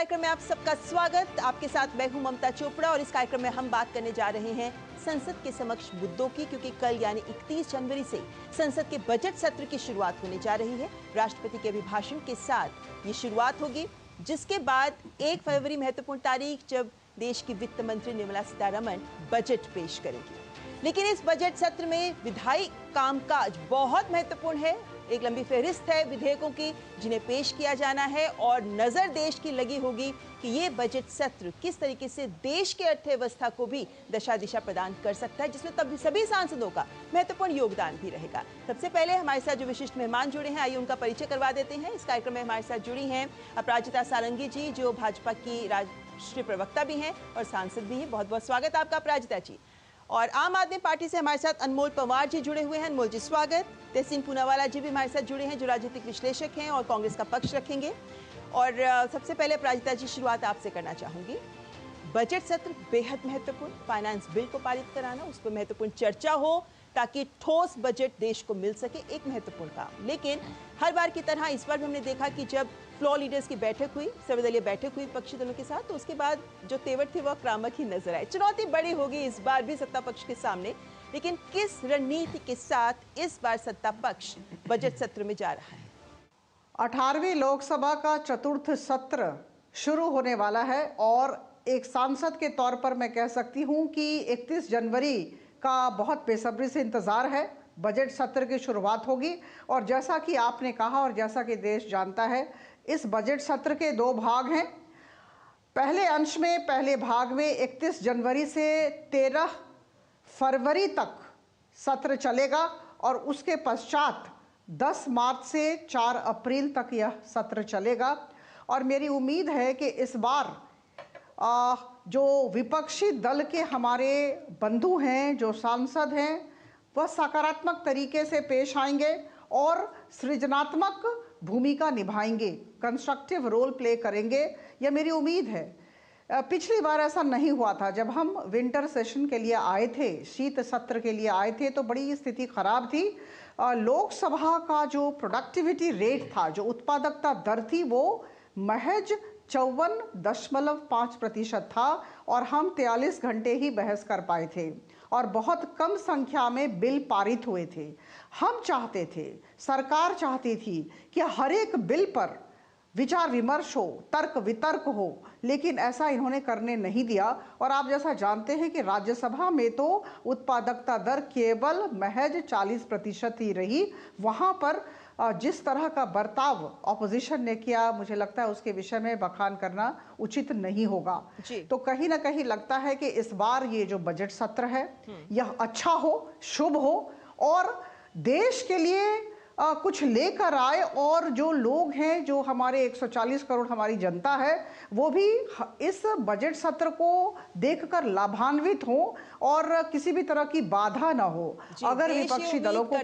कार्यक्रम में आप सबका स्वागत। आपके साथ मैं हूं ममता चोपड़ा और इस कार्यक्रम में हम बात करने जा रहे हैं संसद के समक्ष मुद्दों की, क्योंकि कल यानी 31 जनवरी से संसद के बजट सत्र की शुरुआत होने जा रही है। राष्ट्रपति के अभिभाषण के साथ ये शुरुआत होगी, जिसके बाद 1 फरवरी महत्वपूर्ण तारीख जब देश की वित्त मंत्री निर्मला सीतारमण बजट पेश करेंगी। लेकिन इस बजट सत्र में विधायी कामकाज बहुत महत्वपूर्ण है। एक लंबी फहरिस्त है विधेयकों की जिन्हें पेश किया जाना है और नजर देश की लगी होगी कि ये बजट सत्र किस तरीके से देश की अर्थव्यवस्था को भी दशा दिशा प्रदान कर सकता है, जिसमें तब सभी सांसदों का महत्वपूर्ण योगदान भी रहेगा। सबसे पहले हमारे साथ जो विशिष्ट मेहमान जुड़े हैं, आइए उनका परिचय करवा देते हैं। इस कार्यक्रम में हमारे साथ जुड़ी हैं अपराजिता सारंगी जी, जो भाजपा की राष्ट्रीय प्रवक्ता भी हैं और सांसद भी हैं। बहुत बहुत स्वागत आपका अपराजिता जी। और आम आदमी पार्टी से हमारे साथ अनमोल पंवार जी जुड़े हुए हैं। अनमोल जी स्वागत। तहसीन पूनावाला जी भी हमारे साथ जुड़े हैं, जो राजनीतिक विश्लेषक हैं और कांग्रेस का पक्ष रखेंगे। और सबसे पहले अपराजिता जी, शुरुआत आपसे करना चाहूंगी। बजट सत्र बेहद महत्वपूर्ण, फाइनेंस बिल को पारित कराना, उस पर महत्वपूर्ण चर्चा हो ताकि ठोस बजट देश को मिल सके, एक महत्वपूर्ण काम। लेकिन हर बार की तरह इस बार भी हमने देखा कि जब फ्लोर लीडर्स की बैठक हुई, सर्वदलीय बैठक हुई विपक्षी दलों के साथ, तो उसके बाद जो तेवर थे वह आक्रामक ही नजर आए। चुनौती बड़ी होगी इस बार भी सत्ता पक्ष के सामने, लेकिन किस रणनीति के साथ इस बार सत्ता पक्ष बजट सत्र में जा रहा है? 18वीं लोकसभा का चतुर्थ सत्र शुरू होने वाला है और एक सांसद के तौर पर मैं कह सकती हूं कि 31 जनवरी का बहुत बेसब्री से इंतज़ार है। बजट सत्र की शुरुआत होगी और जैसा कि आपने कहा और जैसा कि देश जानता है, इस बजट सत्र के 2 भाग हैं। पहले अंश में, पहले भाग में 31 जनवरी से 13 फरवरी तक सत्र चलेगा और उसके पश्चात 10 मार्च से 4 अप्रैल तक यह सत्र चलेगा। और मेरी उम्मीद है कि इस बार जो विपक्षी दल के हमारे बंधु हैं, जो सांसद हैं, वह सकारात्मक तरीके से पेश आएंगे और सृजनात्मक भूमिका निभाएंगे, कंस्ट्रक्टिव रोल प्ले करेंगे, यह मेरी उम्मीद है। पिछली बार ऐसा नहीं हुआ था। जब हम विंटर सेशन के लिए आए थे, शीत सत्र के लिए आए थे, तो बड़ी स्थिति खराब थी। लोकसभा का जो प्रोडक्टिविटी रेट था, जो उत्पादकता दर थी, वो महज 54.5% था और हम 43 घंटे ही बहस कर पाए थे और बहुत कम संख्या में बिल पारित हुए थे। हम चाहते थे, सरकार चाहती थी कि हर एक बिल पर विचार विमर्श हो, तर्क वितर्क हो, लेकिन ऐसा इन्होंने करने नहीं दिया। और आप जैसा जानते हैं कि राज्यसभा में तो उत्पादकता दर केवल महज 40% ही रही। वहाँ पर जिस तरह का बर्ताव ऑपोजिशन ने किया, मुझे लगता है उसके विषय में बखान करना उचित नहीं होगा। तो कहीं ना कहीं लगता है कि इस बार ये जो बजट सत्र है, यह अच्छा हो, शुभ हो और देश के लिए कुछ लेकर आए और जो लोग हैं, जो हमारे 140 करोड़ हमारी जनता है, वो भी इस बजट सत्र को देखकर लाभान्वित हो और किसी भी तरह की बाधा ना हो। अगर विपक्षी दलों को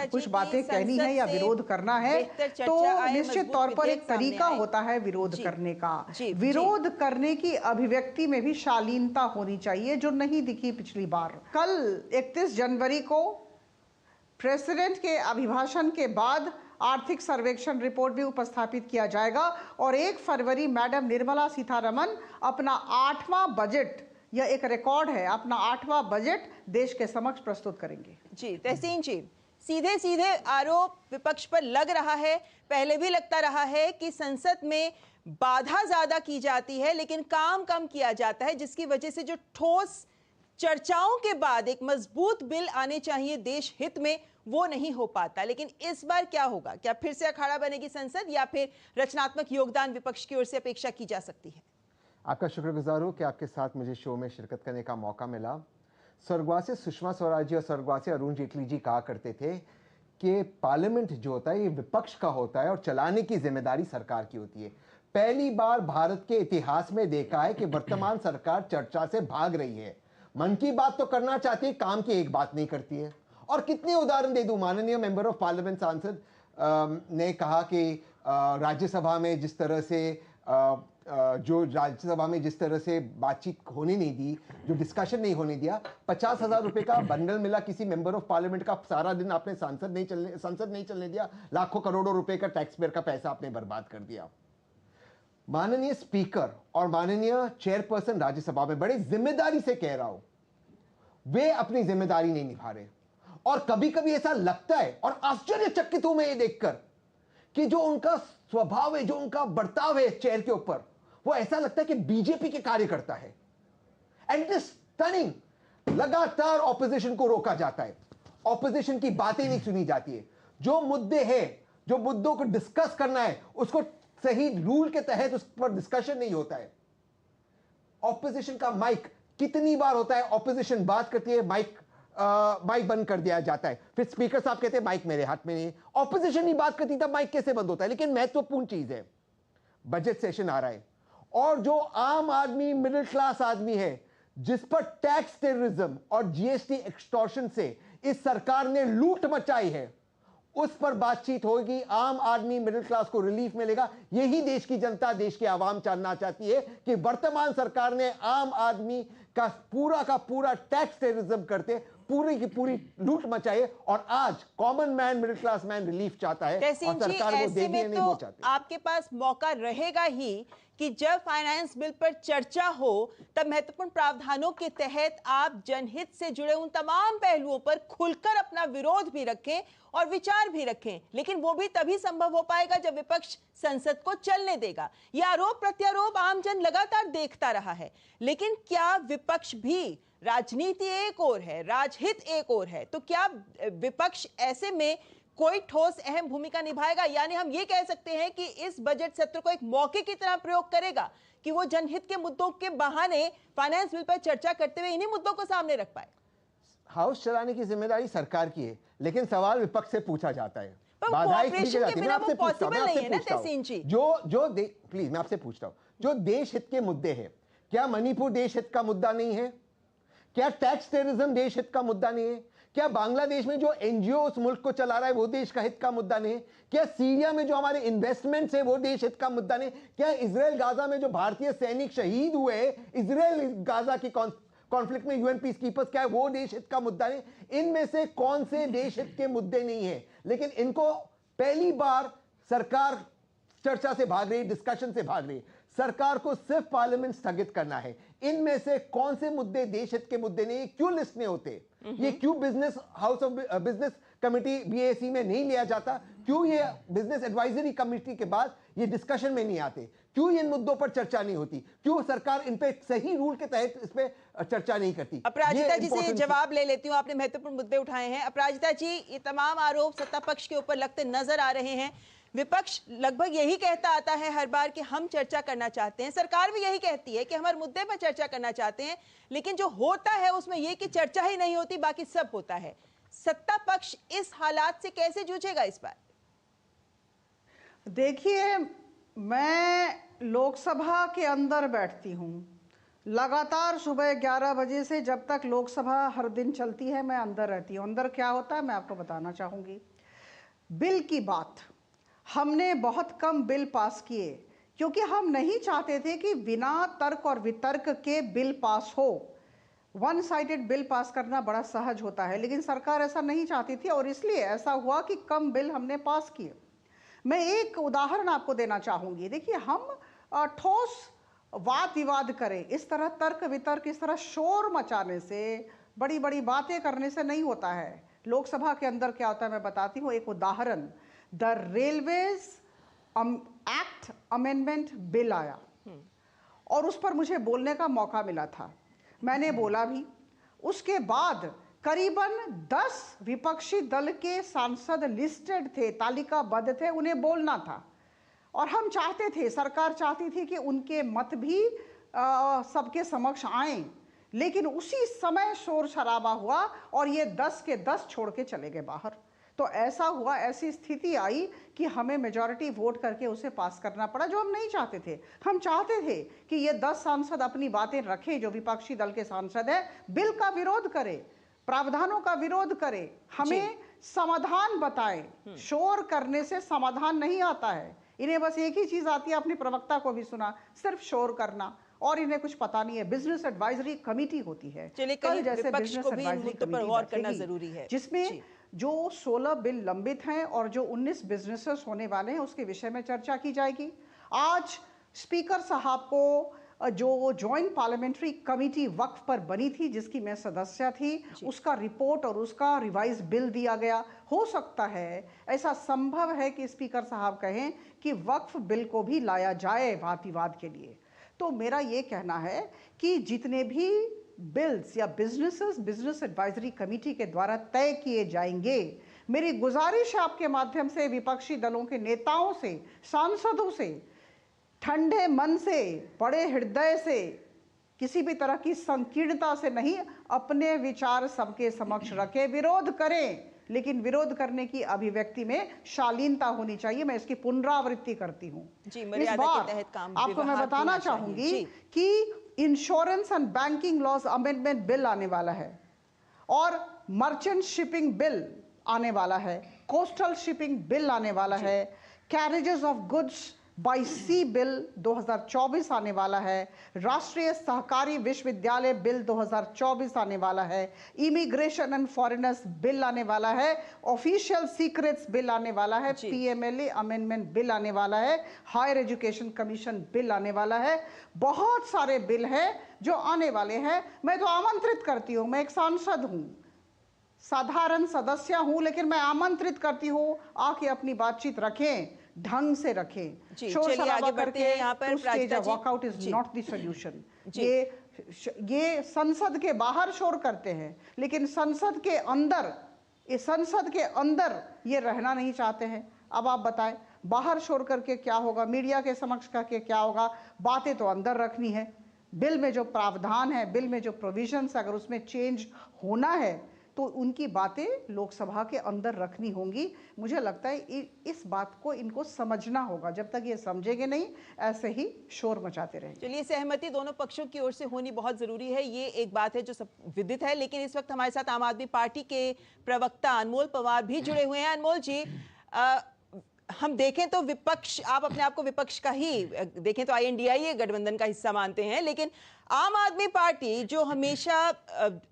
कुछ बातें कहनी है या विरोध करना है, तो निश्चित तौर पर एक तरीका होता है विरोध करने का। विरोध करने की अभिव्यक्ति में भी शालीनता होनी चाहिए, जो नहीं दिखी पिछली बार। कल 31 जनवरी को प्रेसिडेंट के अभिभाषण के बाद आर्थिक सर्वेक्षण रिपोर्ट भी उपस्थापित किया जाएगा और 1 फरवरी मैडम निर्मला सीतारमण अपना 8वां बजट, यह एक रिकॉर्ड है, अपना 8वां बजट देश के समक्ष प्रस्तुत करेंगे। जी तहसीन जी, सीधे सीधे आरोप विपक्ष पर लग रहा है, पहले भी लगता रहा है कि संसद में बाधा ज्यादा की जाती है लेकिन काम कम किया जाता है, जिसकी वजह से जो ठोस चर्चाओं के बाद एक मजबूत बिल आने चाहिए देश हित में, वो नहीं हो पाता। लेकिन इस बार क्या होगा? क्या फिर से अखाड़ा बनेगी संसद या फिर रचनात्मक योगदान विपक्ष की ओर से अपेक्षा की जा सकती है? आपका शुक्रगुजार हूं कि आपके साथ मुझे शो में शिरकत करने का मौका मिला। स्वर्गवासी सुषमा स्वराज जी और स्वर्गवासी अरुण जेटली जी कहा करते थे कि पार्लियामेंट जो होता है ये विपक्ष का होता है और चलाने की जिम्मेदारी सरकार की होती है। पहली बार भारत के इतिहास में देखा है कि वर्तमान सरकार चर्चा से भाग रही है। मन की बात तो करना चाहती है, काम की एक बात नहीं करती है। और कितने उदाहरण दे दूं। माननीय मेंबर ऑफ पार्लियामेंट सांसद ने कहा कि राज्यसभा में जिस तरह से बातचीत होने नहीं दी, जो डिस्कशन नहीं होने दिया, 50,000 रुपए का बंडल मिला किसी मेंबर ऑफ पार्लियामेंट का, सारा दिन आपने संसद नहीं चलने दिया, लाखों करोड़ों रुपए का टैक्स पेयर का पैसा आपने बर्बाद कर दिया। माननीय स्पीकर और माननीय चेयरपर्सन राज्यसभा में बड़े जिम्मेदारी से कह रहा हूं, वे अपनी जिम्मेदारी नहीं निभा रहे। और कभी कभी ऐसा लगता है, और आश्चर्यचकित हूं मैं ये देखकर, कि जो उनका स्वभाव है, जो उनका बर्ताव है चेयर के ऊपर, वो ऐसा लगता है कि बीजेपी के कार्यकर्ता है। And it is stunning. लगातार ऑपोजिशन को रोका जाता है, ऑपोजिशन की बातें नहीं सुनी जाती है। जो मुद्दे हैं, जो मुद्दों को डिस्कस करना है, उसको सही रूल के तहत उस पर डिस्कशन नहीं होता है। ऑपोजिशन का माइक कितनी बार होता है, ऑपोजिशन बात करती है, माइक बंद कर दिया जाता है, फिर स्पीकर साहब कहते हैं माइक मेरे हाथ में नहीं है। ऑपोजिशन ही बात करती तब माइक कैसे बंद होता है? लेकिन महत्वपूर्ण चीज है, बजट सेशन आ रहा है और जो आम आदमी, मिडिल क्लास आदमी है, जिस पर टैक्स टेररिज्म और जीएसटी एक्सटॉर्शन से इस सरकार ने लूट मचाई है, उस पर बातचीत होगी। आम आदमी, मिडिल क्लास को रिलीफ मिलेगा। यही देश की जनता, देश की आवाम जानना चाहती है कि वर्तमान सरकार ने आम आदमी का पूरा टैक्स टेररिज्म करते पूरी की पूरी लूट मचाई, और आज common man, middle class man relief चाहता है और सरकार वो देगी या नहीं वो चाहती। आपके पास मौका रहेगा ही कि जब फाइनेंस बिल पर चर्चा हो तब महत्वपूर्ण प्रावधानों के तहत आप जनहित से जुड़े उन तमाम पहलुओं पर खुलकर अपना विरोध भी रखें और विचार भी रखें। लेकिन वो भी तभी संभव हो पाएगा जब विपक्ष संसद को चलने देगा। यह आरोप प्रत्यारोप आमजन लगातार देखता रहा है, लेकिन क्या विपक्ष भी, राजनीति एक और है, राजहित एक और है, तो क्या विपक्ष ऐसे में कोई ठोस अहम भूमिका निभाएगा? यानी हम ये कह सकते हैं कि इस बजट सत्र को एक मौके की तरह प्रयोग करेगा कि वो जनहित के मुद्दों के बहाने फाइनेंस बिल पर चर्चा करते हुए इन्हीं मुद्दों को सामने रख पाए। हाउस चलाने की जिम्मेदारी सरकार की है, लेकिन सवाल विपक्ष से पूछा जाता है। प्लीज मैं आपसे पूछता हूं, जो देश हित के मुद्दे हैं, क्या मणिपुर देश हित का मुद्दा नहीं है? क्या टैक्स टेररिज्म देश हित का मुद्दा नहीं है? क्या बांग्लादेश में जो एनजीओ उस मुल्क को चला रहा है वो देश का हित का मुद्दा नहीं है? क्या सीरिया में जो हमारे इन्वेस्टमेंट्स है वो देश हित का मुद्दा नहीं? क्या इजराइल गाजा में जो भारतीय सैनिक शहीद हुए, इजराइल गाजा की कॉन्फ्लिक्ट में यूएन पीस कीपर्स, क्या है वो देश हित का मुद्दा नहीं? इनमें से कौन से देश हित के मुद्दे नहीं है? लेकिन इनको पहली बार सरकार चर्चा से भाग रही, डिस्कशन से भाग रही। सरकार को सिर्फ पार्लियामेंट स्थगित करना है। इनमें से कौन से मुद्दे देश हित के मुद्दे नहीं, क्यों लिस्ट में होते? ये क्यों business house of business committee BAC में नहीं लिया जाता? क्यों ये बिजनेस एडवाइजरी कमेटी के बाद ये डिस्कशन में नहीं आते? क्यों इन मुद्दों पर चर्चा नहीं होती? क्यों सरकार इन पे सही रूल के तहत इस पे चर्चा नहीं करती? अपराजिता जी से जवाब ले लेती हूँ, आपने महत्वपूर्ण मुद्दे उठाए हैं। अपराजिता जी, ये तमाम आरोप सत्ता पक्ष के ऊपर लगते नजर आ रहे हैं। विपक्ष लगभग यही कहता आता है हर बार कि हम चर्चा करना चाहते हैं, सरकार भी यही कहती है कि हमारे मुद्दे पर चर्चा करना चाहते हैं, लेकिन जो होता है उसमें यह कि चर्चा ही नहीं होती, बाकी सब होता है। सत्ता पक्ष इस हालात से कैसे जूझेगा इस बार? देखिए, मैं लोकसभा के अंदर बैठती हूँ लगातार सुबह 11 बजे से जब तक लोकसभा हर दिन चलती है, मैं अंदर रहती हूँ। अंदर क्या होता है मैं आपको बताना चाहूँगी। बिल की बात, हमने बहुत कम बिल पास किए क्योंकि हम नहीं चाहते थे कि बिना तर्क और वितर्क के बिल पास हो। वन साइडेड बिल पास करना बड़ा सहज होता है, लेकिन सरकार ऐसा नहीं चाहती थी और इसलिए ऐसा हुआ कि कम बिल हमने पास किए। मैं एक उदाहरण आपको देना चाहूँगी। देखिए, हम ठोस वाद विवाद करें, इस तरह तर्क वितर्क, इस तरह शोर मचाने से, बड़ी बड़ी बातें करने से नहीं होता है। लोकसभा के अंदर क्या होता है मैं बताती हूँ एक उदाहरण। The railways act amendment bill आया और उस पर मुझे बोलने का मौका मिला था, मैंने बोला भी। उसके बाद करीबन 10 विपक्षी दल के सांसद लिस्टेड थे, तालिकाबद्ध थे, उन्हें बोलना था और हम चाहते थे, सरकार चाहती थी कि उनके मत भी सबके समक्ष आएं, लेकिन उसी समय शोर शराबा हुआ और ये 10 के 10 छोड़ के चले गए बाहर। तो ऐसा हुआ, ऐसी स्थिति आई कि हमें मेजॉरिटी वोट करके उसे पास करना पड़ा, जो हम नहीं चाहते थे। हम चाहते थे कि ये 10 सांसद अपनी बातें रखें, जो विपक्षी दल के सांसद हैं, बिल का विरोध करें, प्रावधानों का विरोध करें, हमें समाधान बताएं। शोर करने से समाधान नहीं आता है, इन्हें बस एक ही चीज आती है, अपनी प्रवक्ता को भी सुना, सिर्फ शोर करना, और इन्हें कुछ पता नहीं है। बिजनेस एडवाइजरी कमेटी होती है, कल जैसे बिजनेस एडवाइजरी कमेटी जिसमें जो 16 बिल लंबित हैं और जो 19 बिजनेसेस होने वाले हैं उसके विषय में चर्चा की जाएगी। आज स्पीकर साहब को जो जॉइंट पार्लियामेंट्री कमेटी वक्फ पर बनी थी, जिसकी मैं सदस्य थी, उसका रिपोर्ट और उसका रिवाइज बिल दिया गया। हो सकता है, ऐसा संभव है कि स्पीकर साहब कहें कि वक्फ बिल को भी लाया जाए वाद विवाद के लिए। तो मेरा ये कहना है कि जितने भी बिल्स या बिजनेस एडवाइजरी कमेटी के द्वारा तय किए जाएंगे, मेरी गुजारिश है आपके माध्यम से विपक्षी दलों के नेताओं से, सांसदों से, ठंडे मन से, बड़े हृदय से, किसी भी तरह की संकीर्णता से नहीं, अपने विचार सबके समक्ष रखें, विरोध करें, लेकिन विरोध करने की अभिव्यक्ति में शालीनता होनी चाहिए। मैं इसकी पुनरावृत्ति करती हूँ। इस बार आपको मैं बताना चाहूंगी कि insurance and banking laws amendment bill आने वाला है और मर्चेंट शिपिंग बिल आने वाला है, कोस्टल शिपिंग बिल आने वाला है, carriages of goods by sea bill 2024 आने वाला है, राष्ट्रीय सहकारी विश्वविद्यालय बिल 2024 आने वाला है, इमिग्रेशन एंड फॉरेनर्स बिल आने वाला है, ऑफिशियल सीक्रेट्स बिल आने वाला है, पीएमएलए अमेंडमेंट बिल आने वाला है, हायर एजुकेशन कमीशन बिल आने वाला है। बहुत सारे बिल हैं जो आने वाले हैं। मैं तो आमंत्रित करती हूँ, मैं एक सांसद हूँ, साधारण सदस्य हूँ, लेकिन मैं आमंत्रित करती हूँ आके अपनी बातचीत रखें, ढंग से रखें। शोर शराबा करके यहाँ पर walkout is not the solution. ये संसद के बाहर शोर करते हैं, लेकिन संसद के अंदर ये रहना नहीं चाहते हैं। अब आप बताएं, बाहर शोर करके क्या होगा, मीडिया के समक्ष करके क्या होगा? बातें तो अंदर रखनी है। बिल में जो प्रावधान है, बिल में जो प्रोविजंस, अगर उसमें चेंज होना है तो उनकी बातें लोकसभा के अंदर रखनी होंगी। मुझे लगता है इस बात को इनको समझना होगा। जब तक ये समझेंगे नहीं, ऐसे ही शोर मचाते रहेंगे। चलिए, सहमति दोनों पक्षों की ओर से होनी बहुत जरूरी है, ये एक बात है जो सब विदित है। लेकिन इस वक्त हमारे साथ आम आदमी पार्टी के प्रवक्ता अनमोल पवार भी जुड़े हुए हैं। अनमोल जी, हम देखें तो विपक्ष, आप अपने आप को विपक्ष का ही देखें तो INDIA गठबंधन का हिस्सा मानते हैं, लेकिन आम आदमी पार्टी जो हमेशा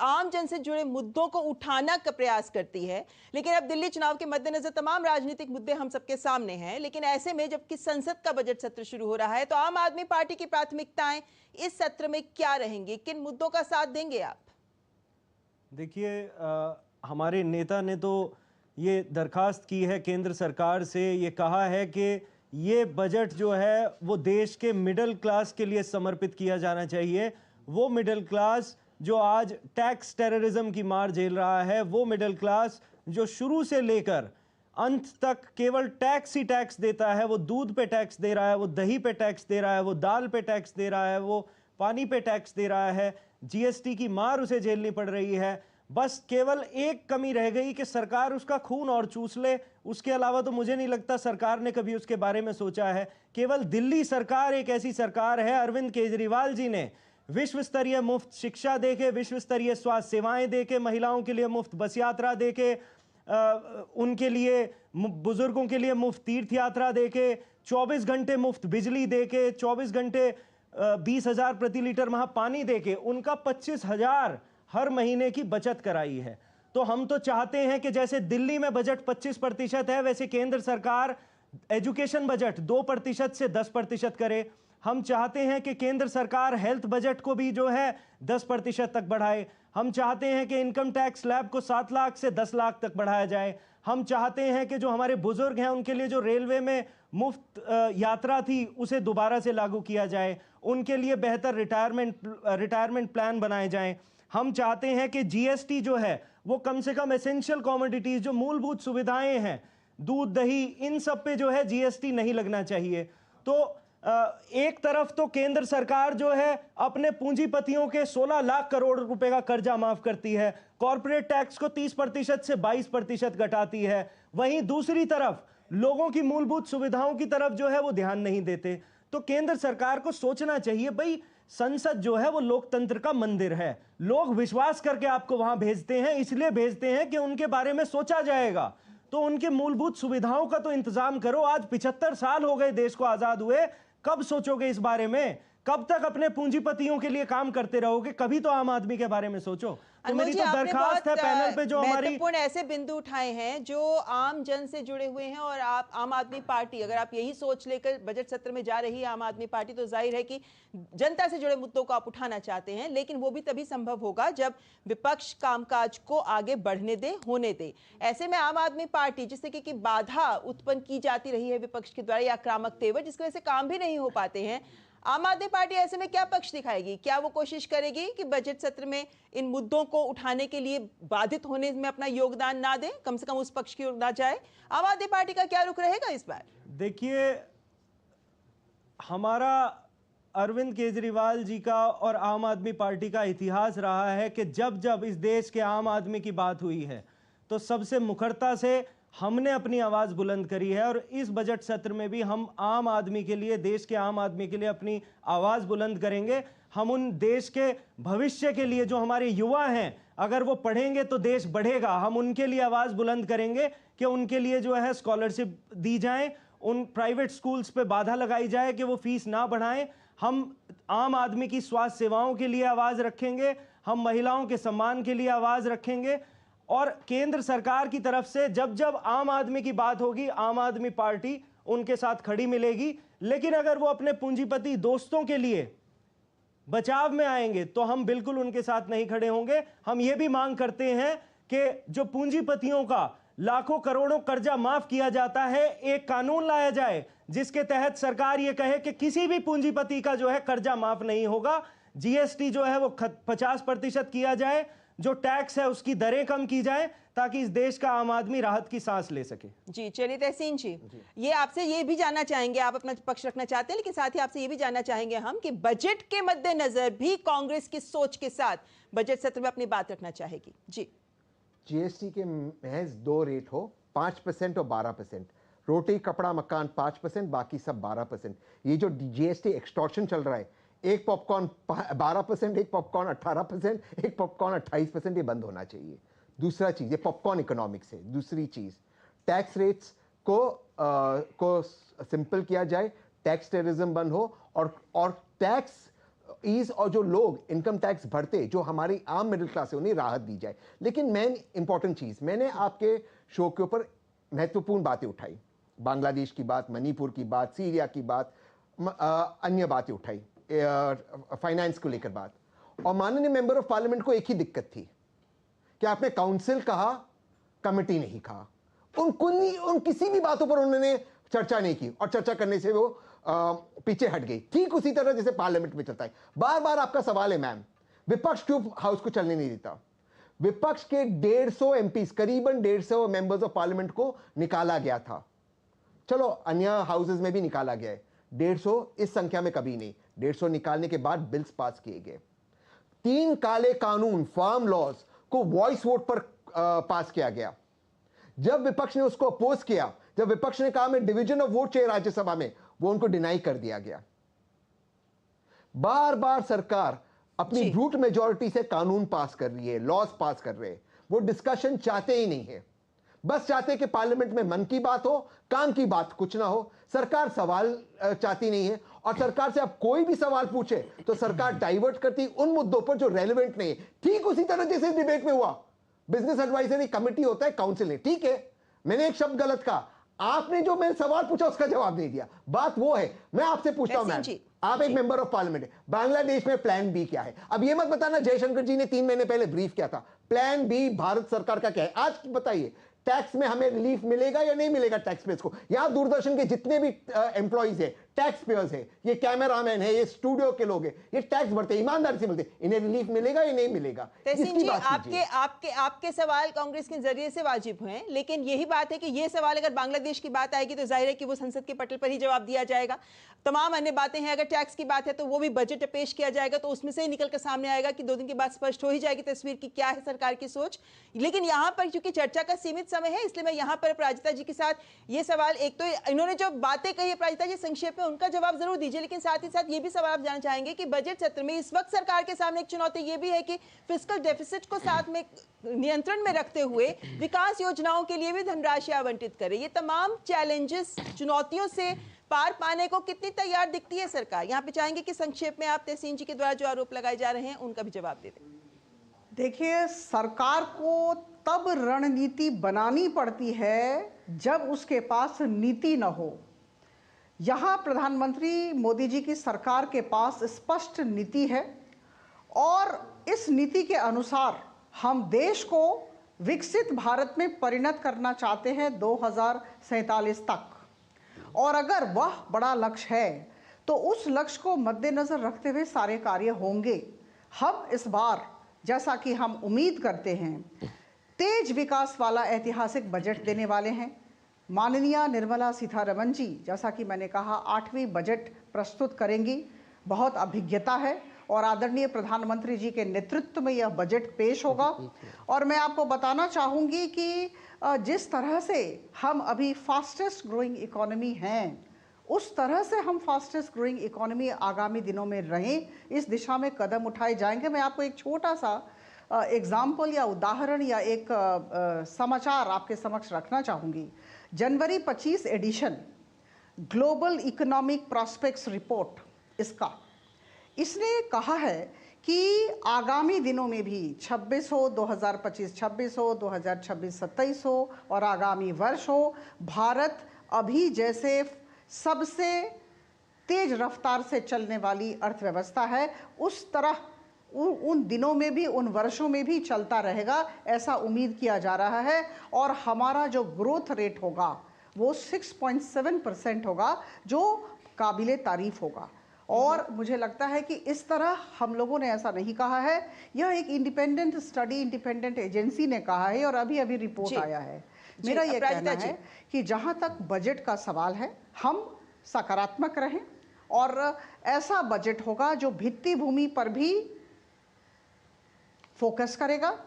आम जन से जुड़े मुद्दों को उठाना का प्रयास करती है, लेकिन अब दिल्ली चुनाव के मद्देनजर तमाम राजनीतिक मुद्दे हम सबके सामने हैं। लेकिन ऐसे में जबकि संसद का बजट सत्र शुरू हो रहा है, तो आम आदमी पार्टी की प्राथमिकताएं इस सत्र में क्या रहेंगी? किन मुद्दों का साथ देंगे आप? देखिए, हमारे नेता ने तो ये दरखास्त की है केंद्र सरकार से, ये कहा है कि ये बजट जो है वो देश के मिडिल क्लास के लिए समर्पित किया जाना चाहिए। वो मिडिल क्लास जो आज टैक्स टेररिज्म की मार झेल रहा है, वो मिडिल क्लास जो शुरू से लेकर अंत तक केवल टैक्स ही टैक्स देता है। वो दूध पे टैक्स दे रहा है, वो दही पे टैक्स दे रहा है, वो दाल पे टैक्स दे रहा है, वो पानी पे टैक्स दे रहा है, GST की मार उसे झेलनी पड़ रही है। बस केवल एक कमी रह गई कि सरकार उसका खून और चूस ले। उसके अलावा तो मुझे नहीं लगता सरकार ने कभी उसके बारे में सोचा है। केवल दिल्ली सरकार एक ऐसी सरकार है, अरविंद केजरीवाल जी ने विश्व स्तरीय मुफ्त शिक्षा देके, विश्व स्तरीय स्वास्थ्य सेवाएं देके, महिलाओं के लिए मुफ्त बस यात्रा देके, उनके लिए बुजुर्गों के लिए मुफ्त तीर्थ यात्रा देके, 24 घंटे मुफ्त बिजली देके, 24 घंटे 20,000 प्रति लीटर वहां पानी देके उनका 25,000 हर महीने की बचत कराई है। तो हम तो चाहते हैं कि जैसे दिल्ली में बजट 25% है, वैसे केंद्र सरकार एजुकेशन बजट 2% से 10% करे। हम चाहते हैं कि केंद्र सरकार हेल्थ बजट को भी जो है 10% तक बढ़ाए। हम चाहते हैं कि इनकम टैक्स स्लैब को 7 लाख से 10 लाख तक बढ़ाया जाए। हम चाहते हैं कि जो हमारे बुजुर्ग हैं उनके लिए जो रेलवे में मुफ्त यात्रा थी उसे दोबारा से लागू किया जाए, उनके लिए बेहतर रिटायरमेंट प्लान बनाए जाएं। हम चाहते हैं कि GST जो है वो कम से कम एसेंशियल कमोडिटीज, जो मूलभूत सुविधाएं हैं, दूध दही, इन सब पे जो है GST नहीं लगना चाहिए। तो एक तरफ तो केंद्र सरकार जो है अपने पूंजीपतियों के 16 लाख करोड़ रुपए का कर्जा माफ करती है, कॉर्पोरेट टैक्स को 30% से 22% घटाती है। वहीं दूसरी तरफ लोगों की मूलभूत सुविधाओं की तरफ जो है वो ध्यान नहीं देते। तो केंद्र सरकार को सोचना चाहिए, भाई संसद जो है वो लोकतंत्र का मंदिर है। लोग विश्वास करके आपको वहां भेजते हैं, इसलिए भेजते हैं कि उनके बारे में सोचा जाएगा। तो उनके मूलभूत सुविधाओं का तो इंतजाम करो। आज 75 साल हो गए देश को आजाद हुए, कब सोचोगे इस बारे में? कब तक अपने पूंजीपतियों के लिए काम करते रहोगे? कभी तो आम आदमी के बारे में सोचो। तो मेरी तो दरखास्त है पैनल पे जो हमारी महत्वपूर्ण ऐसे बिंदु उठाए हैं जो आम जन से जुड़े हुए हैं, और आप आम आदमी पार्टी, अगर आप यही सोच लेकर बजट सत्र में जा रही है आम आदमी पार्टी, तो जाहिर है कि जनता से जुड़े मुद्दों को आप उठाना चाहते हैं, लेकिन वो भी तभी संभव होगा जब विपक्ष कामकाज को आगे बढ़ने दे, होने दे। ऐसे में आम आदमी पार्टी जिससे कि बाधा उत्पन्न की जाती रही है विपक्ष के द्वारा, या आक्रामक तेवर जिसकी वजह से काम भी नहीं हो पाते हैं, आम आदमी पार्टी ऐसे में क्या पक्ष दिखाएगी? क्या वो कोशिश करेगी कि बजट सत्र में इन मुद्दों को उठाने के लिए बाधित होने में अपना योगदान ना दे, कम से कम उस पक्ष की ओर ना जाए? आम आदमी पार्टी का क्या रुख रहेगा इस बार? देखिए, हमारा अरविंद केजरीवाल जी का और आम आदमी पार्टी का इतिहास रहा है कि जब जब इस देश के आम आदमी की बात हुई है तो सबसे मुखरता से हमने अपनी आवाज बुलंद करी है, और इस बजट सत्र में भी हम आम आदमी के लिए, देश के आम आदमी के लिए अपनी आवाज बुलंद करेंगे। हम उन देश के भविष्य के लिए, जो हमारे युवा हैं, अगर वो पढ़ेंगे तो देश बढ़ेगा, हम उनके लिए आवाज बुलंद करेंगे कि उनके लिए जो है स्कॉलरशिप दी जाए, उन प्राइवेट स्कूल्स पे बाधा लगाई जाए कि वो फीस ना बढ़ाएं। हम आम आदमी की स्वास्थ्य सेवाओं के लिए आवाज रखेंगे, हम महिलाओं के सम्मान के लिए आवाज रखेंगे, और केंद्र सरकार की तरफ से जब जब आम आदमी की बात होगी, आम आदमी पार्टी उनके साथ खड़ी मिलेगी। लेकिन अगर वो अपने पूंजीपति दोस्तों के लिए बचाव में आएंगे तो हम बिल्कुल उनके साथ नहीं खड़े होंगे। हम ये भी मांग करते हैं कि जो पूंजीपतियों का लाखों करोड़ों कर्जा माफ किया जाता है, एक कानून लाया जाए जिसके तहत सरकार ये कहे कि किसी भी पूंजीपति का जो है कर्जा माफ नहीं होगा। जीएसटी जो है वो 50% किया जाए, जो टैक्स है उसकी दरें कम की जाए, ताकि इस देश का आम आदमी राहत की सांस ले सके। जी चलिए तहसीन जी, ये आपसे ये भी जानना चाहेंगे, आप अपना पक्ष रखना चाहते हैं, लेकिन साथ ही आपसे ये भी जानना चाहेंगे हम कि बजट के मद्देनजर भी कांग्रेस की सोच के साथ बजट सत्र में अपनी बात रखना चाहेगी। जी, जीएसटी के महज 2 रेट हो, 5% और 12%। रोटी कपड़ा मकान 5%, बाकी सब 12%। ये जो जीएसटी एक्सटॉर्शन चल रहा है, एक पॉपकॉर्न 12%, एक पॉपकॉर्न 18%, एक पॉपकॉर्न 28%, ये बंद होना चाहिए। दूसरा चीज, ये पॉपकॉर्न इकोनॉमिक्स है। दूसरी चीज, टैक्स रेट्स को सिंपल किया जाए, टैक्स टेररिज्म बंद हो, और टैक्स ईज, और जो लोग इनकम टैक्स भरते, जो हमारी आम मिडिल क्लास है, उन्हें राहत दी जाए। लेकिन मेन इंपॉर्टेंट चीज, मैंने आपके शो के ऊपर महत्वपूर्ण बातें उठाई, बांग्लादेश की बात, मणिपुर की बात, सीरिया की बात, अन्य बातें उठाई, फाइनेंस को लेकर बात। और माननीय मेंबर ऑफ पार्लियामेंट को एक ही दिक्कत थी कि आपने काउंसिल कहा, कमेटी नहीं कहा। उन किसी भी बातों पर उन्होंने चर्चा नहीं की, और चर्चा करने से वो पीछे हट गई। ठीक उसी तरह जैसे पार्लियामेंट में चलता है। बार बार आपका सवाल है मैम, विपक्ष क्यों हाउस को चलने नहीं देता? विपक्ष के 150 एमपीज, करीबन 150 मेंबर्स ऑफ पार्लियामेंट को निकाला गया था। चलो अन्य हाउसेज में भी निकाला गया है, 150 इस संख्या में कभी नहीं। 150 निकालने के बाद बिल्स पास किए गए। 3 काले कानून, फार्म लॉज को वॉइस वोट पर पास किया गया। जब विपक्ष ने उसको अपोज किया, जब विपक्ष ने कहा मैं डिवीजन ऑफ वोट चाहिए राज्यसभा में, वो उनको डिनाई कर दिया गया। बार बार सरकार अपनी ब्रूट मेजॉरिटी से कानून पास कर रही है, लॉज पास कर रहे हैं। वो डिस्कशन चाहते ही नहीं है, बस चाहते कि पार्लियामेंट में मन की बात हो, काम की बात कुछ ना हो। सरकार सवाल चाहती नहीं है, और सरकार से आप कोई भी सवाल पूछे तो सरकार डाइवर्ट करती उन मुद्दों पर जो रेलेवेंट नहीं है। ठीक उसी तरह जैसे डिबेट में हुआ, बिजनेस एडवाइजरी कमेटी होता है, काउंसिल ने, ठीक है, मैंने एक शब्द गलत कहा, आपने जो मैंने सवाल पूछा उसका जवाब नहीं दिया। बात वो है, मैं आपसे पूछता हूं मैम, आप एक मेंबर ऑफ पार्लियामेंट है, बांग्लादेश में प्लान बी क्या है? अब ये मत बताना जयशंकर जी ने 3 महीने पहले ब्रीफ किया था। प्लान बी भारत सरकार का क्या है? आज बताइए, टैक्स में हमें रिलीफ मिलेगा या नहीं मिलेगा टैक्स पेयर्स को? यहां दूरदर्शन के जितने भी एम्प्लॉइज है, टैक्स पेयर्स है, ये कैमरामैन है, ये स्टूडियो के लोग हैं, ये टैक्स भरते हैं, ईमानदारी से मिलते, इन्हें रिलीफ मिलेगा या नहीं मिलेगा? जी, आपके सवाल कांग्रेस के जरिए से वाजिब हुए, लेकिन यही बात है कि ये सवाल अगर बांग्लादेश की बात आएगी तो जाहिर है कि वो संसद के पटल पर ही जवाब दिया जाएगा। तमाम अन्य बातें हैं, अगर टैक्स की बात है तो वो भी बजट पेश किया जाएगा, तो उसमें से ही निकल कर सामने आएगा कि 2 दिन के बाद स्पष्ट हो ही जाएगी तस्वीर की क्या है सरकार की सोच। लेकिन यहाँ पर क्योंकि चर्चा का सीमित समय है, इसलिए मैं यहाँ पर अपराजिता जी के साथ ये सवाल, एक तो इन्होंने जो बातें कही अपराजिता जी संक्षेप में, उनका जवाब जरूर दीजिए, लेकिन साथ ही साथ ये भी सवाल आप जानना चाहेंगे कि बजट सत्र में इस वक्त सरकार के सामने एक चुनौती ये भी है कि फिस्कल डेफिसिट को साथ में नियंत्रण में रखते हुए विकास योजनाओं के लिए भी धनराशि आवंटित करे। ये तमाम चैलेंजेस, चुनौतियों से पार पाने को कितनी तैयार दिखती है सरकार? यहाँ पे चाहेंगे कि संक्षेप में आप तहसीन जी के द्वारा जो आरोप लगाए जा रहे हैं उनका भी जवाब दे दें। देखिए, सरकार को तब रणनीति बनानी पड़ती है जब उसके पास नीति न हो। यहाँ प्रधानमंत्री मोदी जी की सरकार के पास स्पष्ट नीति है और इस नीति के अनुसार हम देश को विकसित भारत में परिणत करना चाहते हैं 2047 तक। और अगर वह बड़ा लक्ष्य है तो उस लक्ष्य को मद्देनजर रखते हुए सारे कार्य होंगे। हम इस बार, जैसा कि हम उम्मीद करते हैं, तेज विकास वाला ऐतिहासिक बजट देने वाले हैं। माननीय निर्मला सीतारमण जी, जैसा कि मैंने कहा, 8वीं बजट प्रस्तुत करेंगी। बहुत अभिज्ञता है और आदरणीय प्रधानमंत्री जी के नेतृत्व में यह बजट पेश होगा। और मैं आपको बताना चाहूँगी कि जिस तरह से हम अभी फास्टेस्ट ग्रोइंग इकोनॉमी हैं, उस तरह से हम फास्टेस्ट ग्रोइंग इकोनॉमी आगामी दिनों में रहें, इस दिशा में कदम उठाए जाएंगे। मैं आपको एक छोटा सा एग्जाम्पल या उदाहरण या एक समाचार आपके समक्ष रखना चाहूँगी। जनवरी 25 edition global economic prospects report, इसने कहा है कि आगामी दिनों में भी 26 हो, 2025 26 हो, 2026 27 हो और आगामी वर्ष हो, भारत अभी जैसे सबसे तेज रफ्तार से चलने वाली अर्थव्यवस्था है, उस तरह उन दिनों में भी, उन वर्षों में भी चलता रहेगा, ऐसा उम्मीद किया जा रहा है। और हमारा जो ग्रोथ रेट होगा वो 6.7% होगा, जो काबिले तारीफ होगा। और मुझे लगता है कि इस तरह हम लोगों ने ऐसा नहीं कहा है, यह एक इंडिपेंडेंट स्टडी, इंडिपेंडेंट एजेंसी ने कहा है और अभी अभी रिपोर्ट आया है। मेरा ये कहना है कि जहाँ तक बजट का सवाल है, हम सकारात्मक रहें और ऐसा बजट होगा जो भित्ति भूमि पर भी फोकस करेगा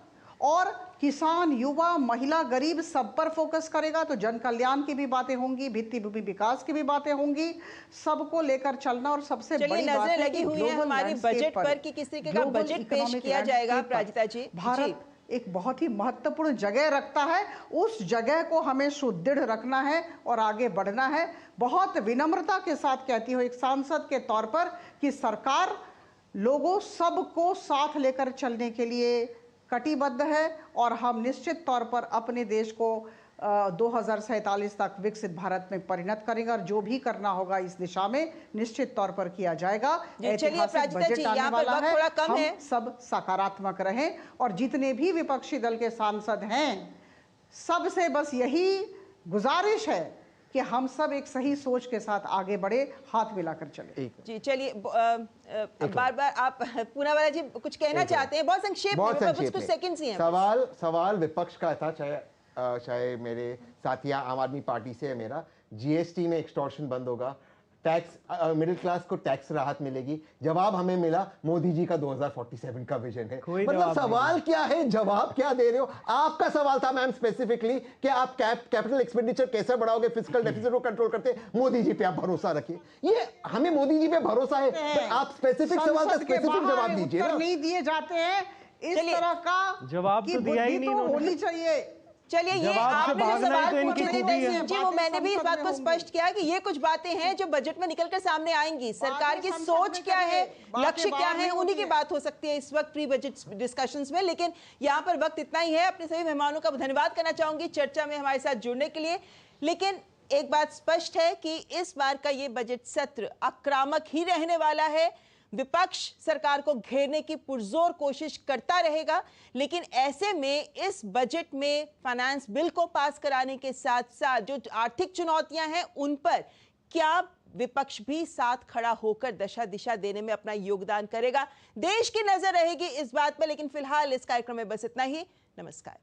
और किसान, युवा, महिला, गरीब सब पर फोकस करेगा। तो जन कल्याण की भी बातें होंगी, भित्ति भूमि विकास की भी बातें होंगी, सबको लेकर चलना। और सबसे बड़ी बात है लगी हुई है हमारे बजट पर कि किस तरीके का बजट पेश किया जाएगा। प्राजिता जी, भारत एक बहुत ही महत्वपूर्ण जगह रखता है, उस जगह को हमें सुदृढ़ रखना है और आगे बढ़ना है। बहुत विनम्रता के साथ कहती हूँ एक सांसद के तौर पर कि सरकार लोगों सबको साथ लेकर चलने के लिए कटिबद्ध है और हम निश्चित तौर पर अपने देश को 2047 तक विकसित भारत में परिणत करेंगे और जो भी करना होगा इस दिशा में निश्चित तौर पर किया जाएगा। ऐतिहासिक बजट आने वाला है, हम सब सकारात्मक रहें और जितने भी विपक्षी दल के सांसद हैं, सबसे बस यही गुजारिश है कि हम सब एक सही सोच के साथ आगे बढ़े, हाथ मिलाकर चले। जी चलिए, बार बार आप पूनावाला जी कुछ कहना चाहते हैं? बहुत संक्षेप में, कुछ सेकंड्स ही हैं। सवाल विपक्ष का था, चाहे मेरे साथिया आम आदमी पार्टी से है मेरा, जीएसटी में एक्सटॉर्शन बंद होगा, टैक्स, मिडिल क्लास को टैक्स राहत मिलेगी। जवाब हमें मिला मोदी जी का 2047 का विजन है। मतलब सवाल क्या है, जवाब क्या दे रहे हो? आपका सवाल था मैम स्पेसिफिकली कि आप कैपिटल एक्सपेंडिचर कैसे बढ़ाओगे, फिस्कल डेफिसिट को कंट्रोल करते। मोदी जी पे आप भरोसा रखिए, ये हमें मोदी जी पे भरोसा है, तो आप स्पेसिफिक सवाल का स्पेसिफिक जवाब दीजिए ना। नहीं दिए जाते हैं इस तरह का जवाब तो दिया ही नहीं होनी चाहिए। चलिए, ये आपने जो सवाल पूछे थे तहसीन जी, वो मैंने भी इस बात को स्पष्ट किया कि ये कुछ बातें हैं जो बजट में निकलकर सामने आएंगी। सरकार की सोच क्या है, लक्ष्य क्या है, उन्हीं की बात हो सकती है इस वक्त प्री बजट डिस्कशंस में। लेकिन यहाँ पर वक्त इतना ही है। अपने सभी मेहमानों का धन्यवाद करना चाहूंगी चर्चा में हमारे साथ जुड़ने के लिए। लेकिन एक बात स्पष्ट है कि इस बार का ये बजट सत्र आक्रामक ही रहने वाला है। विपक्ष सरकार को घेरने की पुरजोर कोशिश करता रहेगा, लेकिन ऐसे में इस बजट में फाइनेंस बिल को पास कराने के साथ साथ जो आर्थिक चुनौतियां हैं उन पर क्या विपक्ष भी साथ खड़ा होकर दशा दिशा देने में अपना योगदान करेगा? देश की नजर रहेगी इस बात पर। लेकिन फिलहाल इस कार्यक्रम में बस इतना ही। नमस्कार।